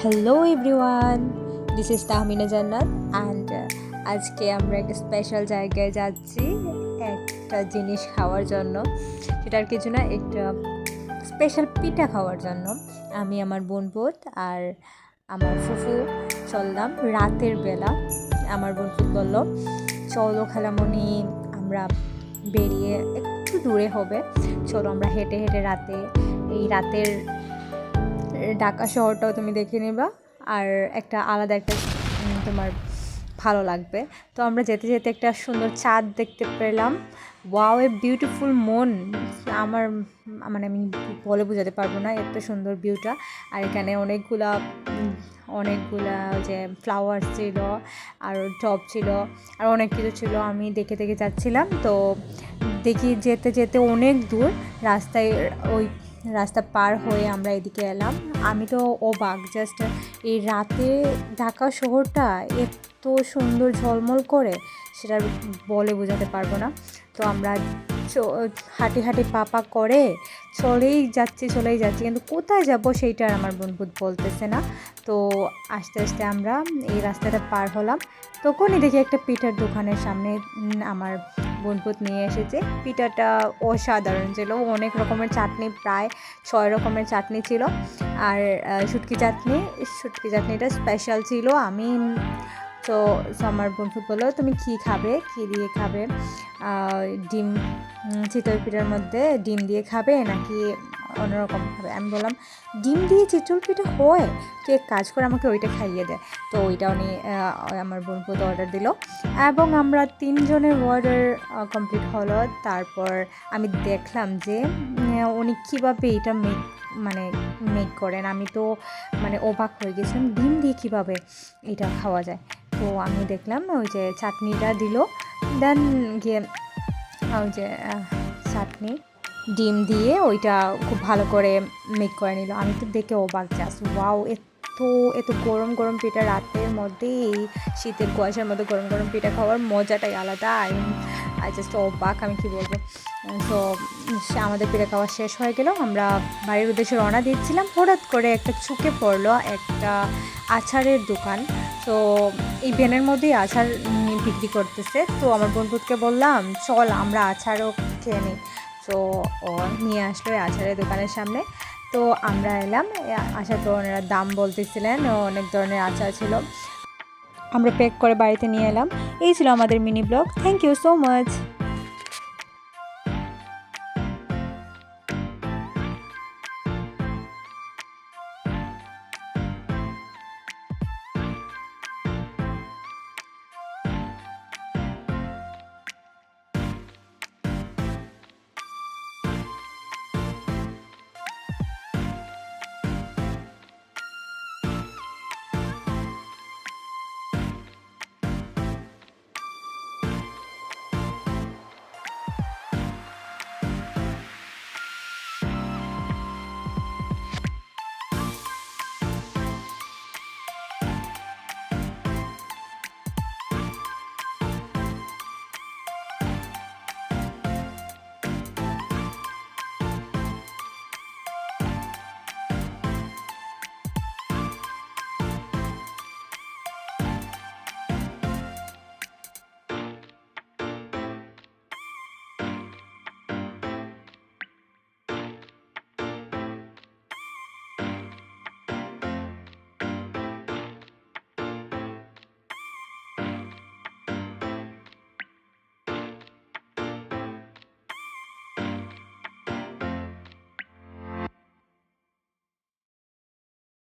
Hello everyone, this is Tahmina জান্নাত and আজকে আমরা একটা স্পেশাল জায়গায় যাচ্ছি একটা জিনিস খাওয়ার জন্য। সেটার কিছু না, একটা স্পেশাল পিঠা খাওয়ার জন্য আমি, আমার বোনপোত আর আমার ফুফু চললাম রাতের বেলা। আমার বোনপোত বলল, চলো খালামণি, আমরা বেরিয়ে একটু দূরে হবে, চলো আমরা হেঁটে হেঁটে রাতের ঢাকা শহরটাও তুমি দেখে নেবা আর একটা আলাদা একটা তোমার ভালো লাগবে। তো আমরা যেতে যেতে একটা সুন্দর চাঁদ দেখতে পেলাম। ওয়াও, এ বিউটিফুল মন, আমার মানে আমি বলে বোঝাতে পারবো না এত সুন্দর ভিউটা। আর এখানে অনেকগুলা যে ফ্লাওয়ার ছিল আর টব ছিল আর অনেক কিছু ছিল। আমি দেখে দেখে যাচ্ছিলাম, তো দেখি যেতে যেতে অনেক দূর রাস্তায়, ওই রাস্তা পার হয়ে আমরা এদিকে এলাম। আমি তো অবাক, জাস্ট এই রাতে ঢাকা শহরটা এত সুন্দর ঝলমল করে, সেটা বলে বোঝাতে পারবো না। তো আমরা হাঁটি হাঁটি পা করে চলেই যাচ্ছি, কিন্তু কোথায় যাব সেইটা আর আমার বোন বলতেছে না। তো আস্তে আস্তে আমরা এই রাস্তাটা পার হলাম, তখনই দেখি একটা পিঠার দোকানের সামনে আমার বোনপুত নিয়ে এসেছে। পিঠাটা অসাধারণ ছিল, অনেক রকমের চাটনি, প্রায় 6 রকমের চাটনি ছিল। আর শুটকি চাটনিটা স্পেশাল ছিল। তো আমার বন্ধু বললো, তুমি কী খাবে, কী দিয়ে খাবে, ডিম, চিতই পিঠার মধ্যে ডিম দিয়ে খাবে নাকি অন্যরকম খাবে? আমি বললাম, ডিম দিয়ে চিতল পিঠা হয়, কে কাজ করে আমাকে ওইটা খাইয়ে দেয়। তো ওইটা উনি আমার বন্ধু অর্ডার দিল এবং আমরা 3 জনের অর্ডার কমপ্লিট হলো। তারপর আমি দেখলাম যে উনি কীভাবে এটা মেক করেন। আমি তো অবাক হয়ে গেছিলাম, ডিম দিয়ে কীভাবে এটা খাওয়া যায়। তো আমি দেখলাম ওই যে চাটনিটা দিল, দেন গিয়ে ওই যে চাটনি ডিম দিয়ে ওইটা খুব ভালো করে মেক করে নিল। আমি তো দেখে অবাক, জাস্ট ওয়াও, এত গরম গরম পিঠা রাতের মধ্যে, এই শীতের কুয়াশার মধ্যে গরম গরম পিঠা খাওয়ার মজাটাই আলাদা। আই জাস্ট অবাক, আমি কী বলবো। তো আমাদের পিঠা খাওয়া শেষ হয়ে গেল, আমরা বাড়ির উদ্দেশ্যে রওনা দিচ্ছিলাম। হঠাৎ করে একটা চোখে পড়লো একটা আচারের দোকান। তো এই ভ্যানের মধ্যেই আচার বিক্রি করতেছে। তো আমার বন্ধুকে বললাম, চল আমরা আচারও খেয়ে নিই। তো ও নিয়ে আসলো আচারের দোকানের সামনে। তো আমরা এলাম, আসার পর ওনারা দাম বলতেছিলেন, অনেক ধরনের আচার ছিল। আমরা প্যাক করে বাড়িতে নিয়ে এলাম। এই ছিল আমাদের mini blog. Thank you so much.